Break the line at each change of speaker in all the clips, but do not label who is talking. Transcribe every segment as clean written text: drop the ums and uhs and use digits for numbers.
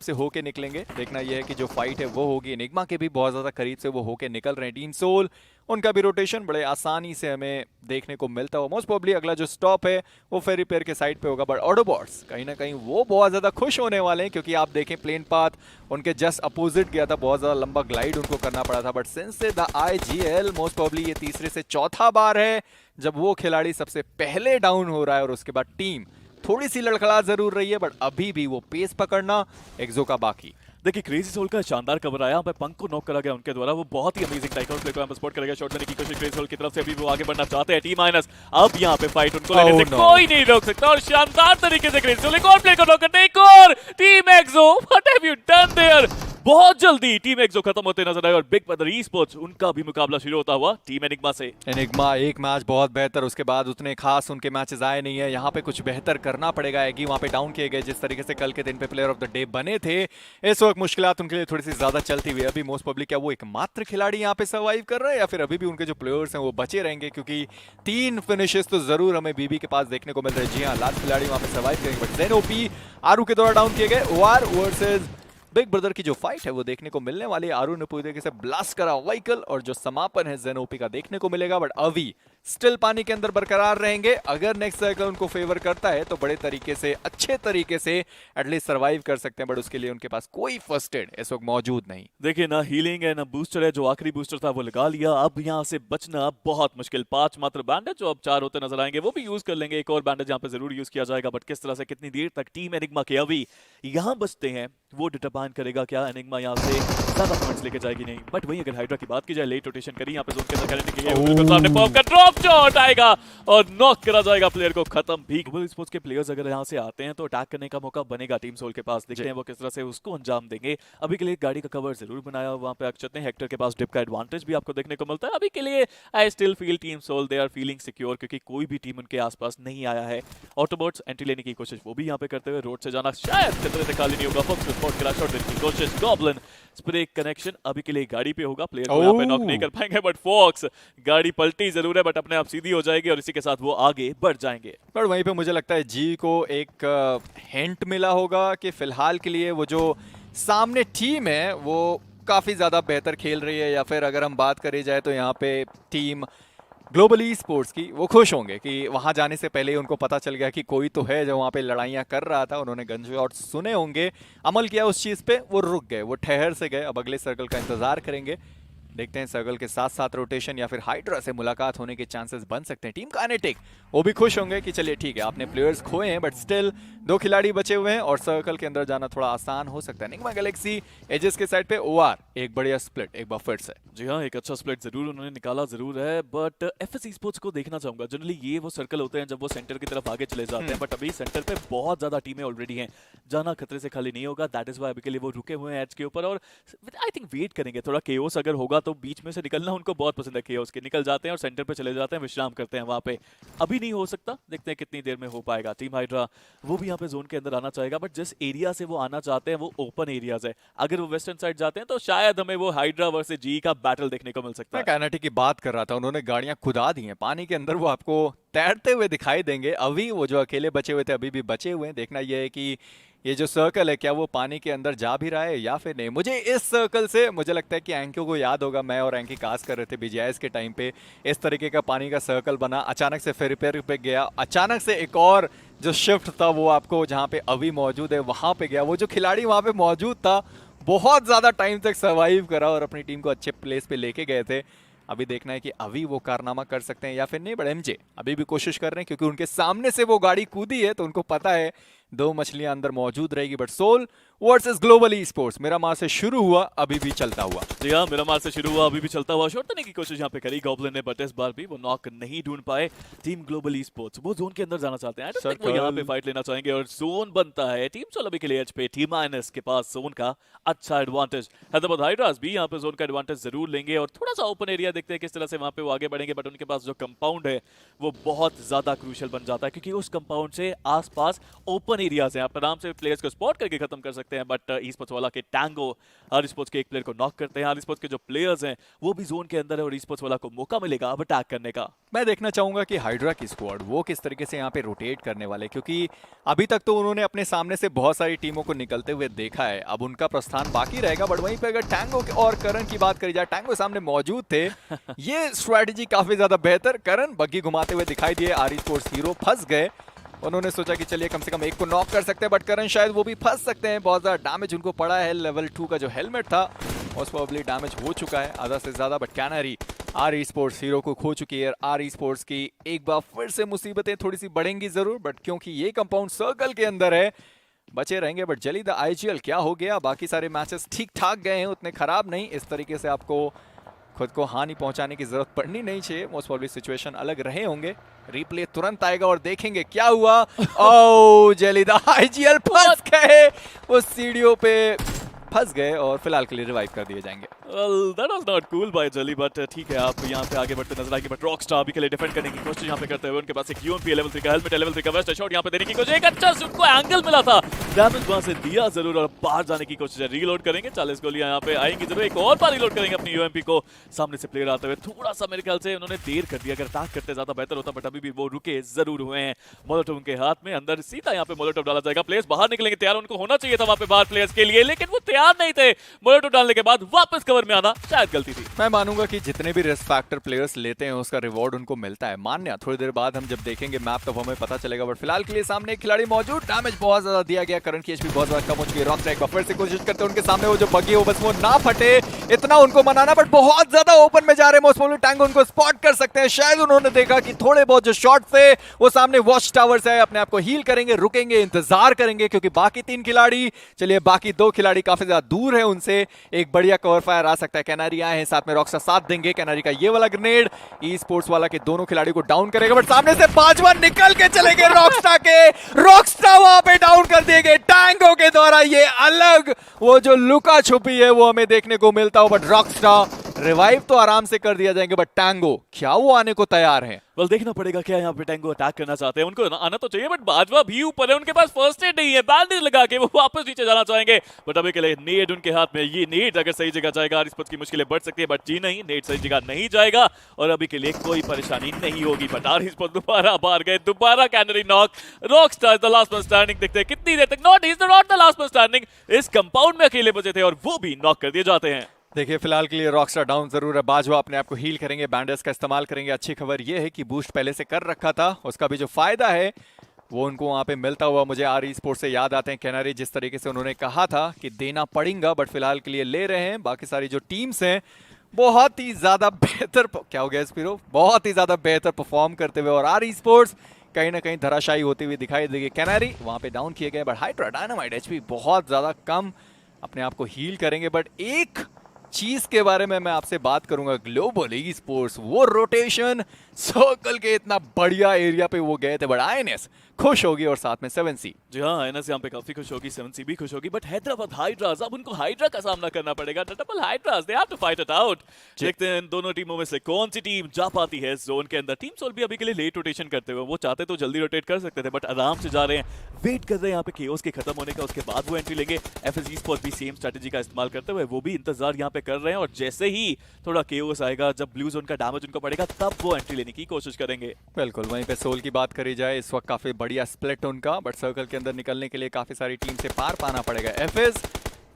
से होके निकलेंगे। देखना यह है कि जो फाइट है वो होगी। एनिग्मा के भी बहुत ज़्यादा करीब से वो होके निकल रहे हैं। टीम सोल उनका भी रोटेशन बड़े आसानी से हमें देखने को मिलता हुआ। मोस्ट प्रोबेबली अगला जो स्टॉप है वो फेरी पेयर के साइड पे होगा, बट ऑटोबॉट्स कहीं ना कहीं वो बहुत ज़्यादा खुश होने वाले हैं, क्योंकि आप देखें प्लेन पाथ उनके जस्ट अपोजिट गया था, बहुत ज़्यादा लंबा ग्लाइड उनको करना पड़ा था। बट सिंस से द IGL मोस्ट प्रोबेबली ये तीसरे से चौथा बार है जब वो खिलाड़ी सबसे पहले डाउन हो रहा है, और उसके बाद टीम थोड़ी सी लड़खड़ा जरूर रही है, बट अभी भी वो पेस पकड़ना एक्सो का बाकी।
देखिए क्रेजी सोल का शानदार कवर आया, यहाँ पे पंख को नॉक करा गया उनके द्वारा, वो बहुत ही अमेजिंग टाइकआउट प्ले को यहाँ पे स्पॉट करा गया। शॉट लेने की कोशिश क्रेजी सोल की तरफ से, अभी वो आगे बढ़ना चाहते हैं। टी माइनस अब यहाँ पे फाइट उनको लेने से कोई नहीं रोक सकता, और शानदार तरीके से क्रेजी सोल एक और प्ले को नॉक करते हैं। एक और team Exo, what have you done there. बहुत जल्दी टीम एक्सो खत्म होते नजर आए, और बिग ब्रदर ई स्पोर्ट्स उनका भी मुकाबला शुरू होता हुआ टीम एनिग्मा से।
एनिग्मा एक मैच बहुत बेहतर, उसके बाद उतने खास उनके मैचेस आए नहीं है। यहाँ पे कुछ बेहतर करना पड़ेगा। एगी वहाँ पे डाउन किए गए, जिस तरीके से कल के दिन पे प्लेयर ऑफ द डे बने थे, इस वक्त मुश्किलात उनके लिए थोड़ी सी ज्यादा चलती हुई। अभी मोस्ट पब्लिक क्या वो एकमात्र खिलाड़ी यहाँ पे सर्वाइव कर रहे हैं, या फिर अभी भी उनके जो प्लेयर्स हैं वो बचे रहेंगे, क्योंकि 3 फिनिशेस तो जरूर हमें बीबी के पास देखने को मिल रहे हैं। जी हाँ, लास्ट खिलाड़ी वहाँ पे सर्वाइव करेंगे, बट जेन ओपी आरू के द्वारा डाउन किए गए। ओआर वर्सेस बिग ब्रदर की जो फाइट है वो देखने को मिलने वाली है। आरू ने पूरी तरीके से ब्लास्ट करा व्हीकल, और जो समापन है जेनओपी का देखने को मिलेगा। बट अभी स्टिल पानी के अंदर बरकरार रहेंगे। अगर नेक्स्ट सर्कल उनको फेवर करता है तो बड़े तरीके से, अच्छे तरीके से एटलीस्ट सर्वाइव कर सकते हैं, बट उसके लिए उनके पास कोई फर्स्ट एड इस वक्त मौजूद नहीं।
देखिए ना हीलिंग है ना बूस्टर है, जो आखिरी बूस्टर था वो लगा लिया। अब यहाँ से बचना बहुत मुश्किल। 5 मात्र बैंडेज जो अब 4 होते नजर आएंगे, वो भी यूज कर लेंगे। एक और बैंडेज यहाँ पे जरूर यूज किया जाएगा, बट किस तरह से कितनी देर तक टीम एनिग्मा के अभी यहाँ बचते हैं वो डिटरमाइन करेगा। क्या एनिग्मा यहाँ से ज्यादा पॉइंट्स लेके जाएगी नहीं। बट वहीं अगर हाइड्रा की बात की जाए, लेट रोटेशन करी यहाँ पे जोन के अंदर करने के लिए, बिल्कुल सामने पॉप का ड्रॉप शॉट आएगा और नॉक करा जाएगा प्लेयर को। खत्म भी। ग्लोबल स्पोर्ट्स के प्लेयर्स अगर यहाँ से आते हैं तो अटैक करने का मौका बनेगा टीम सोल के पास। देखते हैं वो किस तरह से उसको अंजाम देंगे। अभी के लिए गाड़ी का कवर जरूर बनाया वहां पे अक्षत ने। हेक्टर के पास डिप का एडवांटेज भी आपको देखने को मिलता है। अभी के लिए I still feel team soul they are feeling secure, क्योंकि कोई भी टीम उनके आसपास नहीं आया है। ऑटोबॉट्स एंट्री लेने की कोशिश वो भी यहाँ पे करते हुए, रोड से जाना शायद खतरे से खाली नहीं होगा। फॉक्स स्पॉट करा शॉट लेने की कोशिश। गॉब्लिन स्प्रे कनेक्शन अभी के लिए गाड़ी पे होगा। प्लेयर को यहाँ पे नॉक नहीं कर पाएंगे, बट फॉक्स गाड़ी पलटी जरूर है, बट अपने आप सीधी हो जाएगी और इसी के साथ वो आगे बढ़ जाएंगे।
पर वहीं पे मुझे लगता है जी को एक हिंट मिला होगा कि फिलहाल के लिए वो जो सामने टीम है वो काफ़ी ज़्यादा बेहतर खेल रही है, या फिर अगर हम बात करी जाए तो यहाँ पे टीम ग्लोबली स्पोर्ट्स की वो खुश होंगे कि वहाँ जाने से पहले ही उनको पता चल गया कि कोई तो है जो वहाँ पे लड़ाइयाँ कर रहा था। उन्होंने गन शॉट सुने होंगे, अमल किया उस चीज़ पे, वो रुक गए, वो ठहर से गए। अब अगले सर्कल का इंतजार करेंगे। देखते हैं सर्कल के साथ साथ रोटेशन या फिर हाइड्रा से मुलाकात होने के चांसेस बन सकते हैं। टीम काइनेटिक वो भी खुश होंगे कि चलिए ठीक है, आपने प्लेयर्स खोए हैं, बट स्टिल 2 खिलाड़ी बचे हुए हैं और सर्कल के अंदर जाना थोड़ा आसान हो सकता है। एनिग्मा गैलेक्सी एजेस के साइड पे ओआर एक बढ़िया स्प्लिट एक बार फिर से।
जी हाँ, एक अच्छा स्प्लिट जरूर उन्होंने निकाला जरूर है, बट एफएससी स्पोर्ट्स को देखना चाहूंगा। जनरली ये वो सर्कल होते हैं जब वो सेंटर की तरफ आगे चले जाते हैं, बट अभी सेंटर पे बहुत ज्यादा टीमें ऑलरेडी हैं, जाना खतरे से खाली नहीं होगा। दैट इज वाई अभी के लिए वो रुके हुए हैं एज के ऊपर, और आई थिंक वेट करेंगे थोड़ा। केओस अगर होगा तो बीच में से निकलना उनको बहुत पसंद है। केओस के निकल जाते हैं और सेंटर पे चले जाते हैं, विश्राम करते हैं वहां पे। अभी नहीं हो सकता, देखते हैं कितनी देर में हो पाएगा। टीम हाइड्रा वो भी यहाँ पे जोन के अंदर आना चाहेगा, बट जिस एरिया से वो आना चाहते हैं वो ओपन एरियाज है। अगर वो वेस्टर्न साइड जाते हैं तो शायद हमें वो हाइड्रा वर्सेस जी का बैटल देखने को मिल सकता है।
मैं काइनेटिक की बात कर रहा था, उन्होंने गाड़ियां खुदा दी हैं पानी के अंदर, वो आपको तैरते हुए दिखाई देंगे। अभी वो जो अकेले बचे हुए थे अभी भी बचे हुए हैं। देखना यह है कि ये जो सर्कल है क्या वो पानी के अंदर जा भी रहा है या फिर नहीं। मुझे इस सर्कल से मुझे लगता है कि एंकियो को याद होगा, मैं और एंकी कास्ट कर रहे थे बीजीआईएस के टाइम पे, इस तरीके का पानी का सर्कल बना, अचानक से फिर रिपेयर पे गया, अचानक से एक और जो शिफ्ट था वो आपको जहाँ पे अभी मौजूद है वहाँ पे गया। वो जो खिलाड़ी वहाँ पे मौजूद था बहुत ज़्यादा टाइम तक सर्वाइव करा और अपनी टीम को अच्छे प्लेस पे लेके गए थे। अभी देखना है कि अभी वो कारनामा कर सकते हैं या फिर नहीं, बट एमजे अभी भी कोशिश कर रहे हैं, क्योंकि उनके सामने से वो गाड़ी कूदी है तो उनको पता है 2 मछलियां अंदर मौजूद रहेगी। But soul versus global e sports मेरा मार से शुरू हुआ, अभी भी चलता हुआ।
जी हाँ, मेरा मार से शुरू हुआ, अभी भी चलता हुआ। शॉट देने की कोशिश यहाँ पे करी गॉब्लिन ने, बट इस बार भी वो नॉक नहीं ढूंढ पाए। टीम ग्लोबल ई स्पोर्ट्स वो जोन के अंदर जाना चाहते हैं, वो यहाँ पे फाइट लेना चाहेंगे और जोन बनता है टीम सोल अभी के लिए एज पे। टी माइनस के पास जोन का अच्छा एडवांटेज। हैदराबाद हाइड्रास भी यहाँ पे जोन का एडवांटेज जरूर लेंगे और थोड़ा सा ओपन एरिया देखते हैं किस तरह से वहां पे वो आगे बढ़ेंगे। बट उनके पास जो कंपाउंड है वो बहुत ज्यादा क्रूशियल बन जाता है, क्योंकि उस कंपाउंड से आसपास ओपन ओपन एरियाज हैं, आप आराम से प्लेयर्स को स्पॉट करके खत्म कर सकते हैं। बट ई स्पोर्ट्स वाला के टैंगो आर स्पोर्ट्स के एक प्लेयर को नॉक करते हैं। आर स्पोर्ट्स के जो प्लेयर्स हैं वो भी जोन के अंदर है और ई स्पोर्ट्स वाला को मौका मिलेगा अब अटैक करने का।
मैं देखना चाहूंगा कि हाइड्रा की स्क्वाड वो किस तरीके से यहाँ पे रोटेट करने वाले, क्योंकि अभी तक तो उन्होंने अपने सामने से बहुत सारी टीमों को निकलते हुए देखा है, अब उनका प्रस्थान बाकी रहेगा। बट वहीं पे अगर टैंगो और करण की बात करी जाए, टैंगो सामने मौजूद थे, ये स्ट्रैटेजी काफी ज्यादा बेहतर। करण बग्गी घुमाते हुए दिखाई दिए, आर स्पोर्ट्स हीरो फंस गए। उन्होंने सोचा कि चलिए कम से कम एक को नॉक कर सकते हैं, बट करण शायद वो भी फंस सकते हैं। बहुत ज्यादा डैमेज उनको पड़ा है, लेवल 2 का जो हेलमेट था उस प्रॉब्ली डैमेज हो चुका है आधा से ज्यादा। But canary are sports hero को खो चुकी है। आर स्पोर्ट्स की एक बार फिर से मुसीबतें थोड़ी सी बढ़ेंगी जरूर, बट क्योंकि ये कंपाउंड सर्कल के अंदर है बचे रहेंगे। बट जली द आईजीएल क्या हो गया, बाकी सारे मैचेस ठीक ठाक गए हैं, उतने खराब नहीं। इस तरीके से आपको खुद को हानि पहुंचाने की जरूरत पड़नी नहीं चाहिए। मोस्ट प्रॉब्ली सिचुएशन अलग रहे होंगे। रिप्ले तुरंत आएगा और देखेंगे क्या हुआ। ओह जेली द आईजीएल फंस गए, उस सीढ़ियों पे फंस गए और फिलहाल के लिए रिवाइव कर दिए जाएंगे।
Well, that was not cool by Jelly, but ठीक है, आप यहाँ पे आगे बढ़ते नजर आएंगे। बट रॉकस्टार अभी के लिए डिफेंड करने की कोशिश यहाँ पे करते हुए, उनके पास एक यूएमपी लेवल 3 का हेलमेट, लेवल 3 का वेस्ट शॉट यहाँ पे देने की कोशिश, एक अच्छा उनको एंगल मिला था, डैमेज वहां से दिया जरूर और बाहर जाने की कोशिश है। रीलोड करेंगे, 40 गोलियां यहाँ पे आएंगी जरूर, एक और बार रीलोड करेंगे अपनी यूएमपी को। सामने से प्लेयर आते हुए थोड़ा सा मेरे ख्याल से उन्होंने देर कर दिया, अगर अटैक करते ज्यादा बेहतर होता, बट अभी भी वो रुके जरूर हुए हैं। मोलोटोव उनके हाथ में, अंदर सीधा यहाँ पे मोलोटोव डाला जाएगा। प्लेयर्स बाहर निकलेंगे तैयार, उनको होना चाहिए था वहां पे बाहर प्लेयर्स के लिए, लेकिन वो तैयार नहीं थे। मोलोटोव डालने के बाद वापस कवर में आना शायद गलती थी।
मैं मानूंगा कि जितने भी रिस्क फैक्टर प्लेयर्स लेते हैं उसका रिवॉर्ड उनको मिलता है, मान्य। थोड़ी देर बाद हम जब देखेंगे मैप तब हमें पता चलेगा। बट फिलहाल के लिए सामने एक खिलाड़ी मौजूद, डैमेज बहुत ज्यादा दिया गया, करंट की एचपी बहुत ज्यादा कम हो चुकी है। रॉकस्टार एक बार फिर से कोशिश करते हैं उनके सामने वो जो बग्गी हो बस वो ना फटे, इतना उनको मनाना, बट बहुत ज्यादा ओपन में जा रहे हैं। मोस्ट प्रॉब्ली टैंगो उनको स्पॉट कर सकते हैं। शायद उन्होंने देखा कि थोड़े बहुत जो शॉट थे वो सामने वॉच टावर्स है, अपने आप को हील करेंगे, रुकेंगे, इंतजार करेंगे, क्योंकि बाकी 3 खिलाड़ी, चलिए बाकी 2 खिलाड़ी काफी ज्यादा दूर है उनसे, एक बढ़िया कवर फायर आ सकता है। कैनारी आए हैं साथ में, रॉकस्टार साथ देंगे। कैनारी का ये वाला ग्रेनेड ई स्पोर्ट्स वाला के दोनों खिलाड़ी को डाउन करेगा, बट सामने से 5 बार निकल के चले गए रॉकस्टार के, रॉकस्टार वहां पे डाउन कर दिए गए टैंगो के द्वारा। ये अलग वो जो लुका छुपी है वो हमें देखने को मिलता हो, बट रॉकस्टार रिवाइव तो आराम से कर दिया जाएंगे, बट टैंगो क्या वो आने को तैयार है?
वेल देखना पड़ेगा क्या यहाँ पे टैंगो अटैक करना चाहते हैं, उनको आना तो चाहिए, बट बाजवा भी ऊपर है, उनके पास फर्स्ट एड नहीं है, बैंडेज लगा के वो वापस नीचे जाना चाहेंगे। बट अभी के लिए नेड उनके हाथ में, ये नेड अगर सही जगह जाएगा आर स्पोर्ट्स की मुश्किलें बढ़ सकती है, बट जी नहीं, नेड सही जगह नहीं जाएगा और अभी के लिए कोई परेशानी नहीं होगी। बट आर स्पोर्ट्स दोबारा बाहर गए, दोबारा canary knock, Rockstar the last man standing. देखते हैं कितनी देर तक, not he is not the last man standing, इस कंपाउंड में अकेले बचे थे और वो भी नॉक कर दिए जाते हैं।
देखिए फिलहाल के लिए रॉकस्टार डाउन जरूर है, बाजवा अपने आप को हील करेंगे, बैंडेज का इस्तेमाल करेंगे। अच्छी खबर ये है कि बूस्ट पहले से कर रखा था, उसका भी जो फायदा है वो उनको वहां पे मिलता हुआ मुझे आर स्पोर्ट्स से याद आते हैं। कैनरी जिस तरीके से उन्होंने कहा था कि देना पड़ेगा, बट फिलहाल के लिए ले रहे हैं। बाकी सारी जो टीम्स हैं बहुत ही ज्यादा बेहतर, क्या हो गया स्पीरो, बहुत ही ज्यादा बेहतर परफॉर्म करते हुए और आर स्पोर्ट्स कहीं ना कहीं धराशायी होती हुई दिखाई देगी। कैनरी वहां पे डाउन किए गए, बट हाइड्रा डायनामाइट एचपी बहुत ज्यादा कम, अपने आप को हील करेंगे। बट एक चीज के बारे में मैं आपसे बात करूंगा, ग्लोबल ई स्पोर्ट्स वो रोटेशन सर्कल के इतना बढ़िया एरिया पे वो गए थे, बट आईएनएस खुश होगी और साथ में 7C।
जी हाँ, आईएनएस यहाँ पे काफी खुश होगी, 7C भी खुश होगी, बट हैदराबाद हाइड्रास, अब उनको हाइड्रा का सामना करना पड़ेगा। Double Hydras, they have to fight it out. देखते हैं इन दोनों टीमों में से कौन सी टीम जा पाती है जोन के अंदर। टीम सोल भी अभी के लिए लेट रोटेशन करते हुए, वो चाहते तो जल्दी रोटेट कर सकते थे, बट आराम से जा रहे हैं, वेट कर रहे हैं यहाँ पे केओस के खत्म होने का, उसके बाद वो एंट्री लेंगे। एफएस स्पोर्ट्स भी सेम स्ट्रेटेजी का इस्तेमाल करते हुए वो भी इंतजार यहाँ पे कर रहे हैं, और जैसे ही थोड़ा केओस आएगा, जब ब्लू जोन का डैमेज उनको पड़ेगा, तब वो एंट्री लेने की कोशिश करेंगे।
बिल्कुल, वहीं पे सोल की बात करी जाए, इस वक्त काफी बढ़िया स्प्लिट उनका, बट सर्कल के अंदर निकलने के लिए काफी सारी टीम से पार पाना पड़ेगा। एफएस,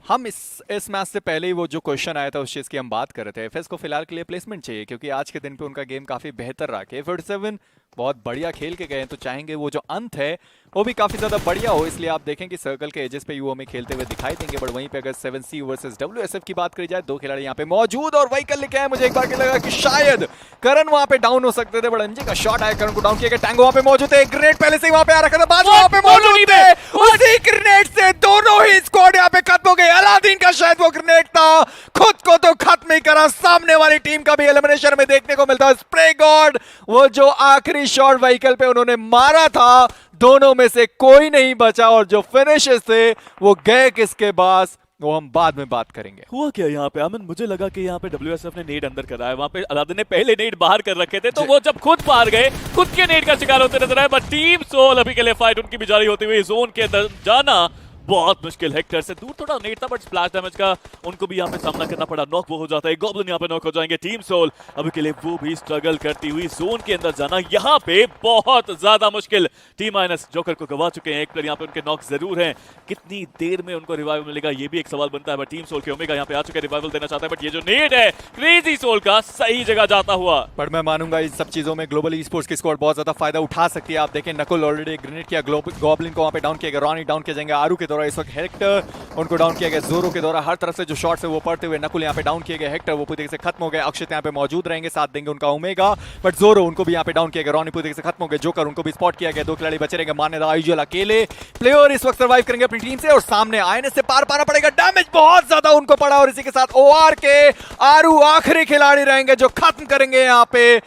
हम इस मैच से पहले ही वो जो क्वेश्चन आया था उस चीज की हम बात कर रहे थे। एफएस को फिलहाल के लिए प्लेसमेंट चाहिए, क्योंकि आज के दिन पे उनका गेम काफी बेहतर रहा। K47 बहुत बढ़िया खेल के गए हैं, तो चाहेंगे वो जो अंत है वो भी काफी ज्यादा बढ़िया हो, इसलिए आप देखें कि सर्कल के एजेस पे वो हमें खेलते हुए दिखाई देंगे। बट वहीं पे अगर 7C वर्सेस WSF की बात करी जाए, 2 खिलाड़ी यहाँ पे मौजूद और वही कल लेके आए। मुझे एक बार के लगा कि शायद करण वहां पे डाउन हो सकते थे, बट अंजी का शॉट आया, करण को डाउन किया गया। टैंगो वहां पे मौजूद है, ग्रेनेड पहले से ही वहां पे आ रखा था, बाजू वहां पे मौजूद है, उसी ग्रेनेड से दोनों ही स्क्वाड यहाँ पे खत्म हो गए। अलादीन का शायद वो ग्रेनेड था, खुद को तो खत्म ही करा, सामने वाली टीम का भी एलिमिनेशन में देखने को मिलता है। स्प्रे गॉड, वो जो आखिरी शॉट व्हीकल पे उन्होंने मारा था, दोनों में से कोई नहीं बचा, और जो फिनिशेस थे वो गए किसके पास, वो हम बाद में बात करेंगे।
हुआ क्या यहाँ पे अमन? मुझे लगा कि यहाँ पे WSF ने नेट अंदर करा है, वहाँ पे अलादीन ने पहले नेट बाहर कर रखे थे, तो वो जब खुद बाहर गए खुद के नेट का शिकार होते नजर आए। बट टीम सोल अभी के लिए फाइट उनकी भी जारी होती हुई, जोन के अंदर जाना बहुत मुश्किल। हेक्टर से दूर थोड़ा नेट था बट स्प्लैश डैमेज का उनको भी यहाँ पे सामना करना पड़ा। नॉक वो हो जाता है, गॉब्लिन यहाँ पे नॉक हो जाएंगे। टीम सोल अभी के लिए वो भी स्ट्रगल करती हुई जोन के अंदर जाना यहाँ पे बहुत ज्यादा मुश्किल। टीम माइनस जोकर को गवा चुके हैं, एक प्लेयर यहाँ पे उनके नॉक जरूर हैं। कितनी देर में उनको रिवाइवल मिलेगा ये भी एक सवाल बनता है। बट टीम सोल के ओमेगा यहाँ पे आ चुके हैं, रिवाइवल देना चाहता है, बट ये जो नेट है क्रेजी सोल का सही जगह जाता हुआ।
पर मैं मानूंगा इन सब चीजों में ग्लोबल ई-स्पोर्ट्स की स्क्वाड बहुत ज्यादा फायदा उठा सकती है। आप देखें नकुल ऑलरेडी ग्रेनेड किया, गॉब्लिन को वहां पे डाउन किया गया, रॉनी डाउन किया जाएंगे, आरू के द्वारा इस वक्त हेक्टर उनको डाउन किया गया, जोरो के द्वारा हर तरफ से जो शॉट्स है वो पड़ते हुए नकुल यहाँ पे डाउन किए गए, हेक्टर वो पूरी तरीके से खत्म हो गए, अक्षित यहाँ पे मौजूद रहेंगे, साथ देंगे उनका ओमेगा, बट जोरो उनको भी यहाँ पे डाउन किया गया, रॉनी पूरी तरीके से खत्म हो गए, जोकर उनको भी स्पॉट किया गया, दो खिलाड़ी बचे रहेंगे, माने आईजीएल अकेले प्लेयर इस वक्त सर्वाइव करेंगे अपनी टीम से और सामने आईएनएस से पार पाना पड़ेगा। डैमेज बहुत ज्यादा उनको पड़ा और इसी के साथ ओआर के आरू आखिरी खिलाड़ी रहेंगे जो खत्म करेंगे यहाँ पे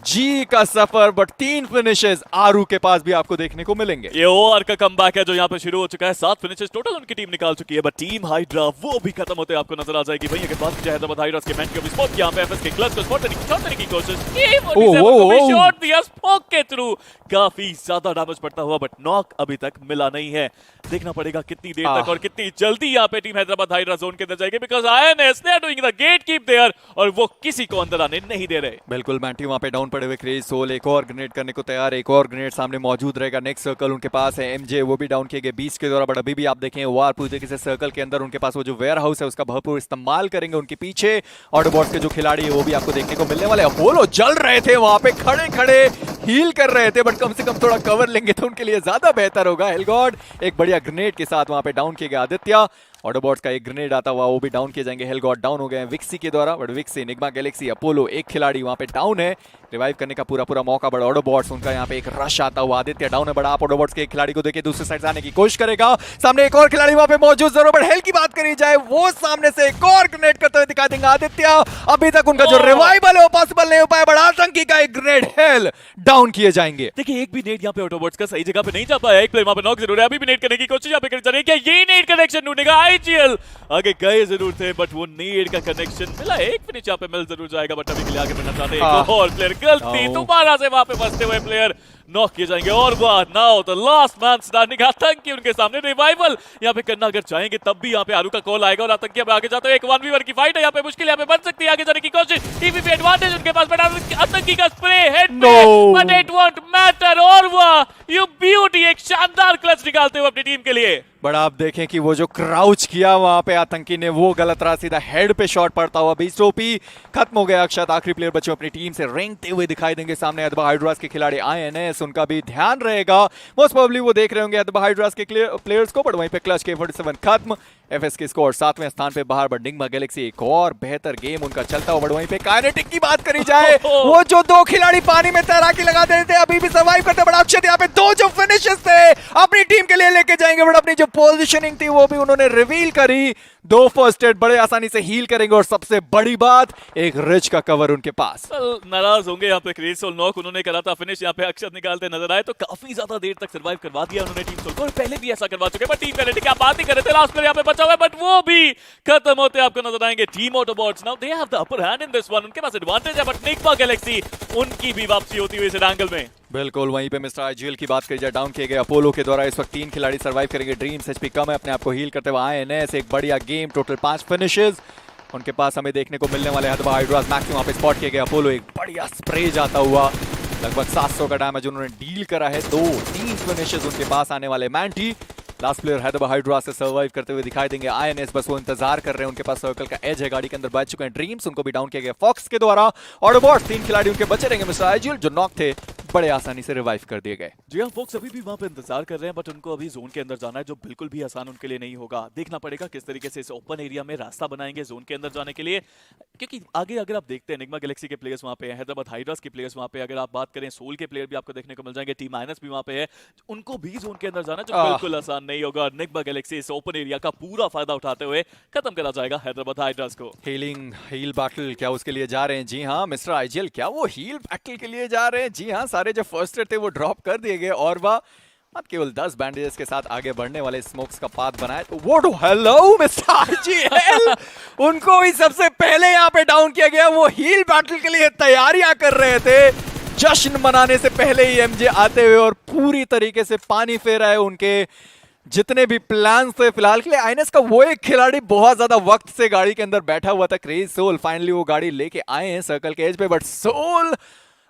जी का सफर। बट 3 फिनिशेस आरू के पास भी आपको देखने को मिलेंगे।
ये ओआर का कमबैक है जो यहाँ पे शुरू हो चुका है, 7 फिनिशेस टोटल उनकी टीम निकाल चुकी है। बट टीम हाइड्रा वो भी खत्म होते आपको नजर आ जाएगी। वहीं अगर बात की हैदराबाद हाइड्रास के मैन को भी स्पॉट किया, यहाँ पे एफएस के क्लच को स्पॉट करने की कोशिश की, शॉट दिया स्मोक के थ्रू, काफी ज्यादा डैमेज पड़ता हुआ, बट नॉक अभी तक मिला नहीं है। देखना पड़ेगा कितनी देर तक और कितनी जल्दी यहाँ पे टीम हैदराबाद हाइड्रा जोन के अंदर जाएगी, because INS they are doing the gate keep there और वो किसी को अंदर आने नहीं दे रहे।
बिल्कुल मैंटी वहां पे डाउन पड़े हुए, क्रेज सोल एक और ग्रेनेड करने को तैयार, एक और ग्रेनेड सामने मौजूद रहेगा। नेक्स्ट सर्कल उनके पास है, एमजे वो भी डाउन किए गए 20 के द्वारा, बट अभी भी आप देखें वार पूरी तरीके से सर्कल के अंदर उनके पास वो जो वेयर हाउस है उसका भरपूर इस्तेमाल करेंगे उनके पीछे। ऑटोबॉट्स के जो खिलाड़ी है वो भी आपको देखने को मिलने वाले हैं। होलो जल रहे थे वहां पे, खड़े खड़े हील कर रहे थे, बट कम से कम थोड़ा कवर लेंगे तो उनके लिए ज्यादा बेहतर होगा। हेलगॉड एक बढ़िया ग्रेनेड के साथ वहां पे डाउन किए गए आदित्य, ऑटोबॉट्स का एक ग्रेनेड आता हुआ वो भी डाउन किए जाएंगे। हेलगॉड डाउन हो गए हैं विक्सी के द्वारा, बट विक्सी निग्मा गैलेक्सी अपोलो एक खिलाड़ी वहां पे डाउन है, रिवाइव करने का पूरा मौका, बड़ा ऑटोबॉट्स उनका यहाँ पे एक रश आता हुआ, आदित्य डाउन है, बड़ा आप ऑटोबॉट्स के एक खिलाड़ी को देखे दूसरे साइड से आने की कोशिश करेगा, सामने एक और खिलाड़ी वहां पे मौजूद जरूर, बट हेल की बात करी जाए वो सामने से एक और ग्रेनेड करते हुए दिखा देंगे आदित्य। अभी तक उनका जो रिवाइवल है वो पॉसिबल नहीं हो पाया, बड़ा आतंकी का एक ग्रेनेड हेल डाउन किए जाएंगे।
देखिए एक भी नेट यहाँ पे ऑटोबॉट्स का सही जगह पे नहीं जा पाया, एक प्लेयर वहां पे नॉक जरूर है, अभी भी नेट करने की कोशिश यहाँ पे करी जा रही है। क्या ये नेट कनेक्शन ढूंढेगा आईजीएल? आगे गए जरूर थे बट वो नेट का कनेक्शन मिला, एक फिनिश यहाँ पे मिल जरूर जाएगा, बट अभी के लिए आगे बढ़ना चाहते हैं। एक और प्लेयर गलती दोबारा से वहां पे फंसते हुए प्लेयर नॉक किए जाएंगे और बात now the last man standing. आतंकी उनके सामने रिवाइवल यहाँ पे करना अगर चाहेंगे तब भी यहाँ पे आरू का कॉल आएगा और आतंकी अब आगे जाते हुए एक 1v1 की फाइट है, यहाँ पे मुश्किल यहाँ पे बन सकती है आगे जाने की कोशिश, टीवीपी एडवांटेज उनके पास, बट आतंकी का स्प्रे हेड में, बट इट वोंट मैटर और वाह यू ब्यूटी एक शानदार क्लच निकालते हुए अपनी टीम के लिए।
बट आप देखें कि वो जो क्राउच किया वहां पे आतंकी ने वो गलत रहा, सीधा हेड पे शॉट पड़ता हुआ, बीच टोपी खत्म हो गया। अक्षत आखिरी प्लेयर बचे अपनी टीम से रेंगते हुए दिखाई देंगे सामने हैदराबाद हाइड्रास के खिलाड़ी आईएनएस, उनका भी ध्यान रहेगा, मोस्ट प्रोबेबली वो देख रहे होंगे हैदराबाद हाइड्रास के प्लेयर्स को, बट वहीं पे क्लच K47 खत्म, एफएस के स्कोर 7वें स्थान पे बाहर, बट निग्मा गैलेक्सी एक और बेहतर गेम उनका चलता हुआ, बट वहीं पे काइनेटिक की बात करी जाए वो जो दो खिलाड़ी पानी में तैराकी लगा देते थे अभी भी सर्वाइव करते, बड़ा अक्षत यहाँ पे दो जो फिनिशेस थे अपनी टीम के लिए लेके जाएंगे, बट अपनी जो पोजीशनिंग थी वो भी उन्होंने रिवील करी, दो फर्स्ट एड बड़े आसानी से हील करेंगे और सबसे बड़ी बात एक रिच का कवर उनके पास।
नाराज होंगे यहाँ पे क्रेज सोल, नॉक उन्होंने करा था, फिनिश यहाँ पे अक्षत निकालते नजर आए, तो काफी ज्यादा देर तक सर्वाइव करवा दिया उन्होंने टीम सोल को, और पहले भी ऐसा करवा चुके, बट टीम काइनेटिक क्या बात ही कर रहे थे, लास्ट प्लेयर यहाँ पे बचा हुआ है बट वो भी खत्म होते आपको नजर आएंगे। Team Autobots now they have the upper hand in this one, उनके पास एडवांटेज है, बट निग्मा गैलेक्सी उनकी भी वापसी होती हुई इस एंगल में।
बिल्कुल वहीं पे मिस्टर आईजीएल की बात करी जाए, डाउन किए गए अपोलो के द्वारा इस वक्त 3 खिलाड़ी सर्वाइव करेंगे, ड्रीम्स एचपी कम है, अपने आप को हील करते हुए आईएनएस एक बढ़िया गेम, टोटल 5 फिनिशेस उनके पास हमें देखने को मिलने वाले। हैदराबाद हाइड्रास मैक्सिमम वहां पे स्पॉट किए गए, अपोलो एक बढ़िया स्प्रे जाता हुआ, लगभग 700 का डैमेज उन्होंने डील करा है, 2-3 फिनिशेस उनके पास आने वाले। मैंटी लास्ट प्लेयर हैदराबाद हाइड्रास से सर्वाइव करते हुए दिखाई देंगे, आईएनएस बस वो इंतजार कर रहे हैं, उनके पास सर्कल का एज है, गाड़ी के अंदर बच चुके हैं ड्रीम्स, उनको भी डाउन किया गया फॉक्स के द्वारा, ऑटोबॉट्स 3 खिलाड़ी उनके बचे रहेंगे, मिस्टर आईजीएल जो नॉक थे बड़े आसानी से रिवाइव कर दिए गए।
जी हाँ, फॉक्स अभी भी वहां पे इंतजार कर रहे हैं, बट उनको अभी जोन के अंदर जाना है जो बिल्कुल भी आसान उनके लिए नहीं होगा। देखना पड़ेगा किस तरीके से इस ओपन एरिया में रास्ता बनाएंगे जोन के अंदर जाने के लिए, क्योंकि आगे अगर आप देखते हैं निग्मा गैलेक्सी के प्लेयर्स वहां पे हैं, हैदराबाद हाइड्रास के प्लेयर्स वहां पे, अगर आप बात करें सोल के प्लेयर भी आपको देखने को मिल जाएंगे, टीम माइनस भी वहां पे है, उनको भी जोन के अंदर जाना जो बिल्कुल आसान नहीं होगा। निग्मा गैलेक्सी इस ओपन एरिया का पूरा फायदा उठाते हुए खत्म करा जाएगा हैदराबाद हाइड्रास को।
हील बैटल क्या उसके लिए जा रहे हैं? जी हाँ मिस्टर आईजीएल क्या वो हील बैटल के लिए जा रहे हैं? जी हाँ, सारे जो फर्स्ट एड थे वो ड्रॉप कर दिए गए और अब केवल 10 बैंडेजेस के साथ आगे बढ़ने वाले स्मोक्स का पाथ बनाए तो वो टू हेलो मिस्टर आरजीएल उनको ही सबसे पहले यहाँ पे डाउन किया गया। वो हील बैटल के लिए तैयारियां कर रहे थे, जश्न मनाने से पहले ही एमजे आते हुए और पूरी तरीके से पानी फेरा है उनके जितने भी प्लान्स थे फिलहाल के लिए। आईएनएस का वो एक खिलाड़ी बहुत ज्यादा वक्त से गाड़ी के अंदर बैठा हुआ था, क्रेजी सोल, फाइनली वो गाड़ी लेके आए हैं सर्कल के एज पे। बट सोल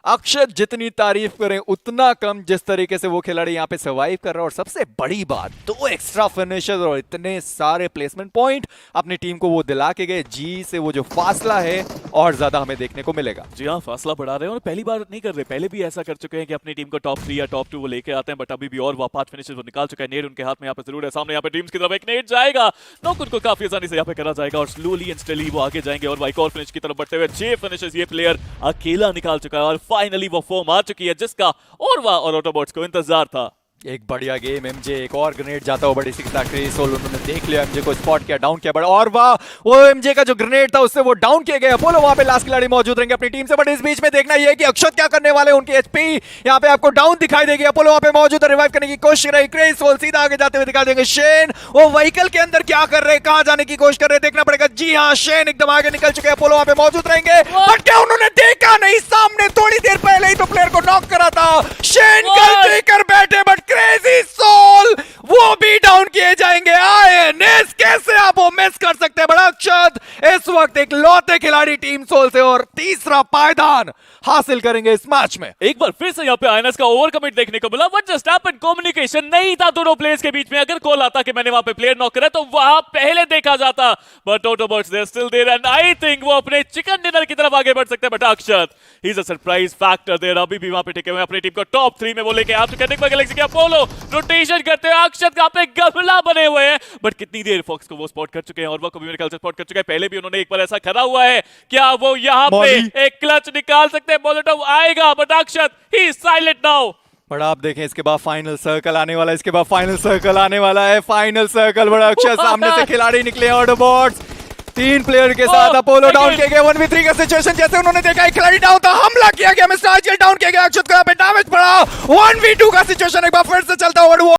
अक्षत जितनी तारीफ करें उतना कम, जिस तरीके से वो खिलाड़ी यहाँ पे सर्वाइव कर रहा है। और सबसे बड़ी बात, 2 एक्स्ट्रा फिनिशर्स और इतने सारे प्लेसमेंट पॉइंट अपनी टीम को वो दिला के गए। जी से वो जो फासला है और ज्यादा हमें देखने को मिलेगा।
जी हाँ, फासला बढ़ा रहे हैं और पहली बार नहीं कर रहे, पहले भी ऐसा कर चुके हैं कि अपनी टीम को टॉप 3 या टॉप 2 वो लेके आते हैं। बट अभी भी और 5 फिनिशेस वो निकाल चुका है। नेड उनके हाथ में यहाँ पे जरूर है, सामने यहाँ पे टीम्स की तरफ एक नेड जाएगा, नॉक उनको काफी आसानी से यहाँ पे करा जाएगा और स्लोली एंड स्टेडली वो आगे जाएंगे और एक और फिनिश की तरफ बढ़ते हुए 6 फिनिशेस ये प्लेयर अकेला निकाल चुका है और फाइनली वो फॉर्म आ चुकी है जिसका और ऑटोबॉट्स को इंतजार था।
एक बढ़िया गेम, एमजे एक और ग्रेनेड जाता हुआ बड़ी सिक्का क्रेजी सोल, उन्होंने देख लिया एमजे को, स्पॉट किया, डाउन किया। बट और वाह, वो एमजे का जो ग्रेनेड था उससे वो डाउन किए गए। अपोलो वहां पे लास्ट खिलाड़ी मौजूद रहेंगे अपनी टीम से। बट इस बीच में देखना यह है कि अक्षत क्या करने वाले, उनकी एचपी यहाँ पे आपको डाउन दिखाई देगी। अपोलो वहां पे मौजूद है, रिवाइव करने की कोशिश कर रही, क्रेजी सोल सीधा आगे जाते हुए दिखा देंगे। शेन वो व्हीकल के अंदर क्या कर रहे हैं, कहां जाने की कोशिश कर रहे हैं, देखना पड़ेगा। जी हाँ, शेन एकदम आगे निकल चुके हैं, अपोलो वहां पे मौजूद रहेंगे। बट क्या उन्होंने देखा नहीं, सामने थोड़ी देर पहले ही तो प्लेयर को नॉक करा था। शेन गलती कर बैठे, बट क्रेजी वो भी डाउन किए जाएंगे। आईएनएस कैसे आप वो मिस कर सकते हैं। बड़ा अक्षत इस वक्त एक लौते खिलाड़ी टीम सोल से और तीसरा पायदान हासिल करेंगे इस मैच में।
एक बार फिर से यहाँ पे आईएनएस का ओवर कमिट देखने को मिला। व्हाट जस्ट हैपेंड, कम्युनिकेशन नहीं था दोनों प्लेयर्स के बीच में। अगर कॉल आता कि मैंने वहां पे प्लेयर नॉक करा तो वहां पहले देखा जाता। But autobots they still there and I think वो अपने चिकन डिनर की तरफ आगे बढ़ सकते हैं। But Akshat he is a surprise factor there, अभी भी वहां पे टिके हुए अपनी टीम को टॉप 3 में वो लेके आ चुके हैं। एनिग्मा गैलेक्सी के अपोलो रोटेशन करते हुए अक्षत का पे गमला बने हुए हैं। बट कितनी देर फॉक्स को वो स्पॉट कर चुके हैं और वो को भी मेरे ख्याल से स्पॉट कर चुके हैं। पहले भी उन्होंने एक बार ऐसा करा हुआ है, क्या वो यहाँ पे एक क्लच निकाल सकते हैं? मोलोटोव आएगा but Akshat he is silent now.
बड़ा आप देखें, इसके बाद फाइनल सर्कल आने वाला है, इसके बाद फाइनल सर्कल आने वाला है, फाइनल सर्कल। बड़ा अक्षत सामने से खिलाड़ी निकले, ऑटोबॉट्स 3 प्लेयर के साथ अपोलो डाउन किए गए। 1v3 का सिचुएशन, जैसे उन्होंने देखा एक खिलाड़ी डाउन था, हमला किया गया, मिस्टर आरजीएल डाउन किया गया, अक्षत को यहाँ पे डैमेज पड़ा। 1v2 का सिचुएशन एक बार फिर से चलता हुआ